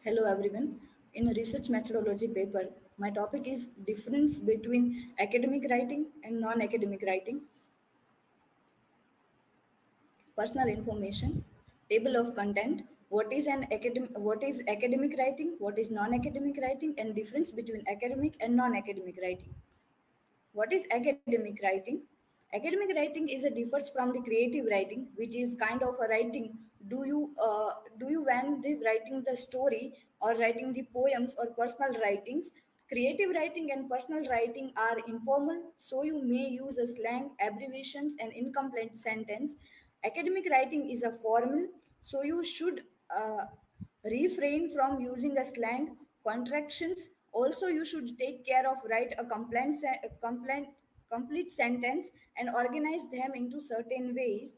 Hello everyone. In a research methodology paper, my topic is difference between academic writing and non-academic writing, personal information, table of content, what is academic writing, what is non-academic writing, and difference between academic and non-academic writing. What is academic writing? Academic writing is a differs from the creative writing, which is kind of a writing. Do you when the writing the story or writing the poems or personal writings? Creative writing and personal writing are informal, so you may use a slang, abbreviations, and incomplete sentence. Academic writing is a formal, so you should refrain from using a slang, contractions. Also, you should take care of write a complete sentence and organize them into certain ways.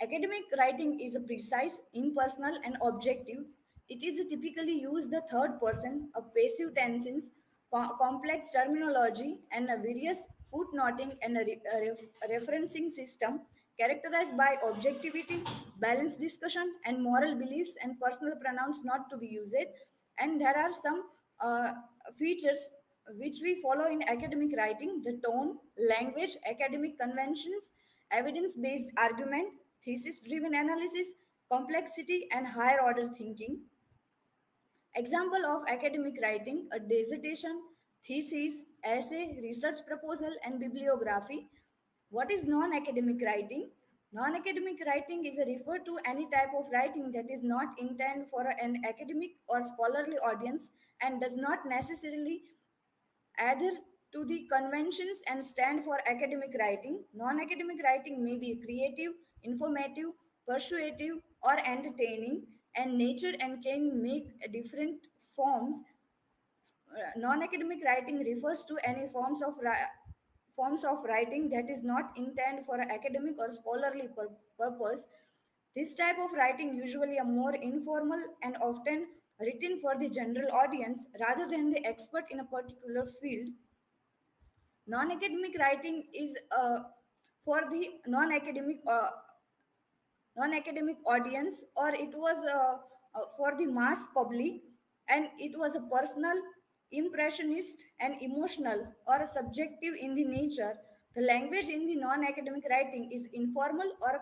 Academic writing is a precise, impersonal, and objective. It is typically used the third person, a passive tenses, complex terminology, and a various footnoting and a referencing system characterized by objectivity, balanced discussion, and moral beliefs and personal pronouns not to be used. And there are some features which we follow in academic writing: the tone, language, academic conventions, evidence based argument, thesis driven analysis, complexity, and higher order thinking. Example of academic writing: a dissertation, thesis, essay, research proposal, and bibliography. What is non academic writing? Non academic writing is a refer to any type of writing that is not intended for an academic or scholarly audience and does not necessarily adhere to the conventions and stand for academic writing. Non academic writing may be creative, informative, persuasive, or entertaining and nature and can make different forms. Non academic writing refers to any forms of writing that is not intended for an academic or scholarly purpose. This type of writing usually a more informal and often written for the general audience rather than the expert in a particular field. Non-academic writing is for the non-academic audience, or it was for the mass public, and it was a personal, impressionist, and emotional or subjective in the nature. The language in the non-academic writing is informal or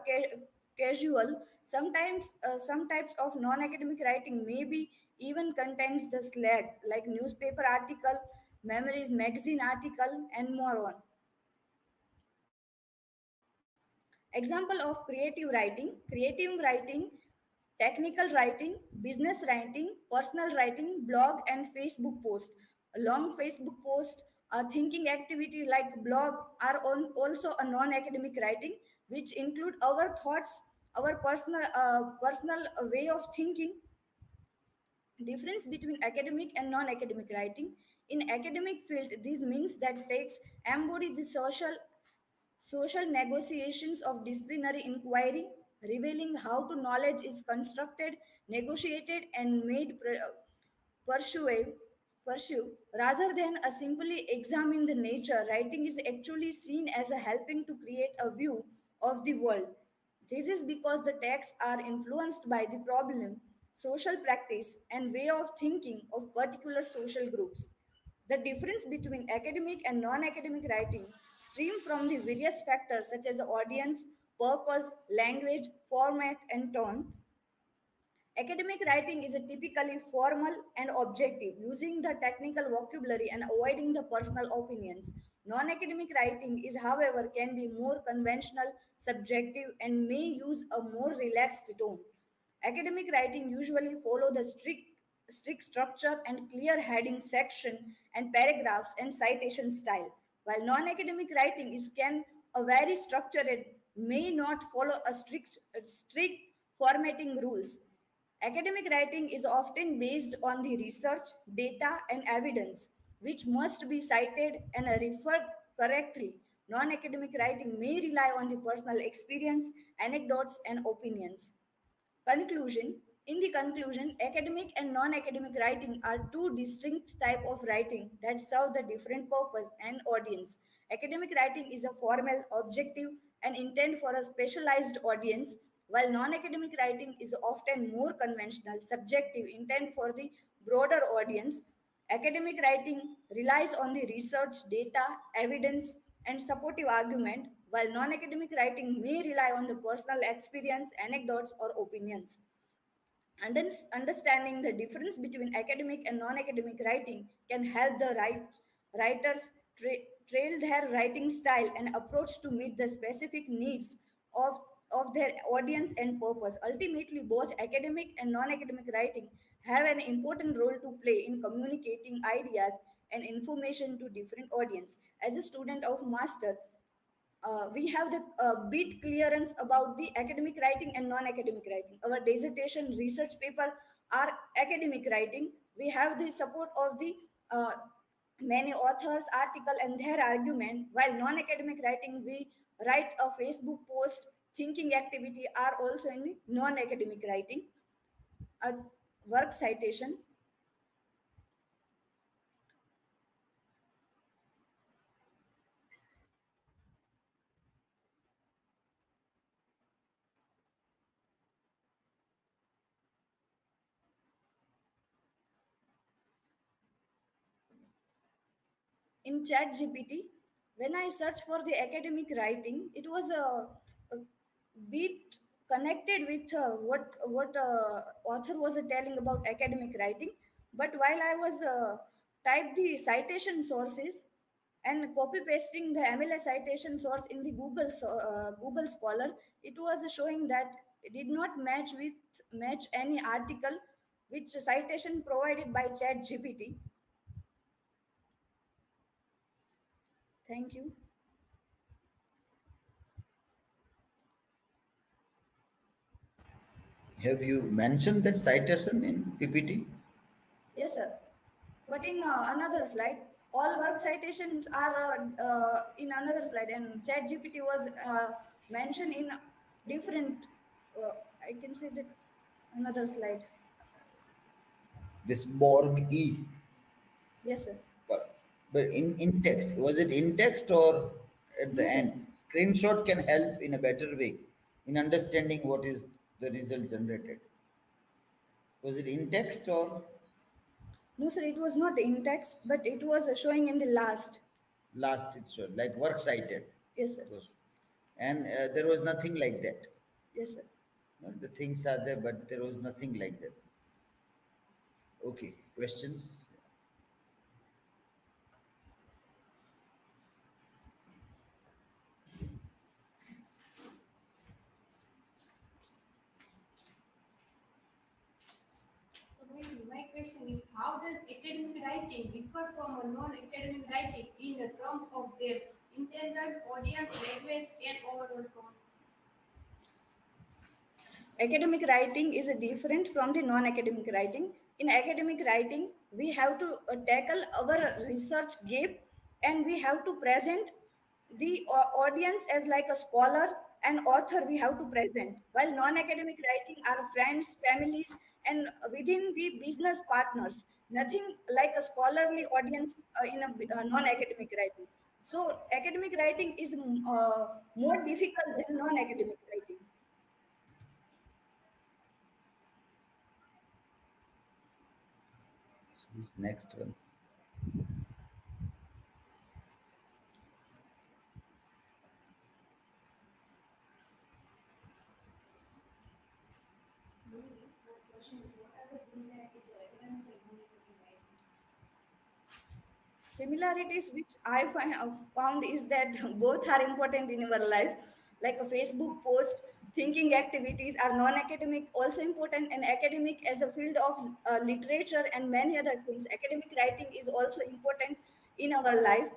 casual. Sometimes some types of non-academic writing maybe even contains the slang like newspaper article, memories magazine article, and more on. Example of creative writing, technical writing, business writing, personal writing, blog, and Facebook post. A long Facebook post, a thinking activity like blog are also a non-academic writing, which include our thoughts, our personal way of thinking. Difference between academic and non-academic writing. In academic field, this means that takes embody the social negotiations of disciplinary inquiry, revealing how to knowledge is constructed, negotiated, and made pursue, rather than a simply examine the nature. Writing is actually seen as a helping to create a view of the world. This is because the texts are influenced by the problem, social practice, and way of thinking of particular social groups. The difference between academic and non-academic writing stem from the various factors such as audience, purpose, language, format, and tone. Academic writing is a typically formal and objective, using the technical vocabulary and avoiding the personal opinions. Non-academic writing is, however, can be more conventional, subjective, and may use a more relaxed tone. Academic writing usually follow the strict structure and clear heading section and paragraphs and citation style, while non-academic writing is can a very structured, may not follow a strict formatting rules. Academic writing is often based on the research, data, and evidence, which must be cited and referred correctly. Non academic writing may rely on the personal experience, anecdotes, and opinions. Conclusion. In the conclusion, academic and non-academic writing are two distinct type of writing that serve the different purpose and audience. Academic writing is a formal, objective, and intended for a specialized audience, while non-academic writing is often more conventional, subjective, intent for the broader audience. Academic writing relies on the research, data, evidence, and supportive argument, while non-academic writing may rely on the personal experience, anecdotes, or opinions. Understanding the difference between academic and non-academic writing can help the writers trail their writing style and approach to meet the specific needs of, of their audience and purpose. Ultimately, both academic and non-academic writing have an important role to play in communicating ideas and information to different audience. As a student of master, we have the bit clearance about the academic writing and non-academic writing. Our dissertation research paper are academic writing. We have the support of the uh, many authors article and their argument, while non-academic writing we write a Facebook post, thinking activity are also in the non-academic writing. A work citation. In chat gpt, when I searched for the academic writing, it was a bit connected with what author was telling about academic writing. But while I was type the citation sources and copy pasting the mls citation source in the Google Scholar, it was showing that it did not match any article which citation provided by chat gpt. Thank you. Have you mentioned that citation in PPT? Yes, sir. But in another slide, all work citations are in another slide, and ChatGPT was mentioned in different. Uh, I can say that another slide. This Borg E. Yes, sir. But in text, was it in text or at the No, sir. end? Screenshot can help in a better way in understanding what is the result generated. Was it in text or No, sir. It was not in text, but it was showing in the last. last it showed, like work cited? Yes, sir. It was. And there was nothing like that. Yes, sir. No, the things are there, but there was nothing like that. Okay, questions? So my question is, how does academic writing differ from a non-academic writing in the terms of their intended audience, language, and overall tone? Academic writing is different from the non-academic writing. In academic writing, we have to tackle our research gap, and we have to present the audience as like a scholar and author we have to present, while non-academic writing are friends, families, and within the business partners, nothing like a scholarly audience in a non-academic writing. So academic writing is more difficult than non-academic writing. Who's next one? First question is, what are the similarities of academic and non-academic writing? Similarities which have found is that both are important in our life, like a Facebook post, thinking activities are non-academic also important, and academic as a field of literature and many other things. Academic writing is also important in our life.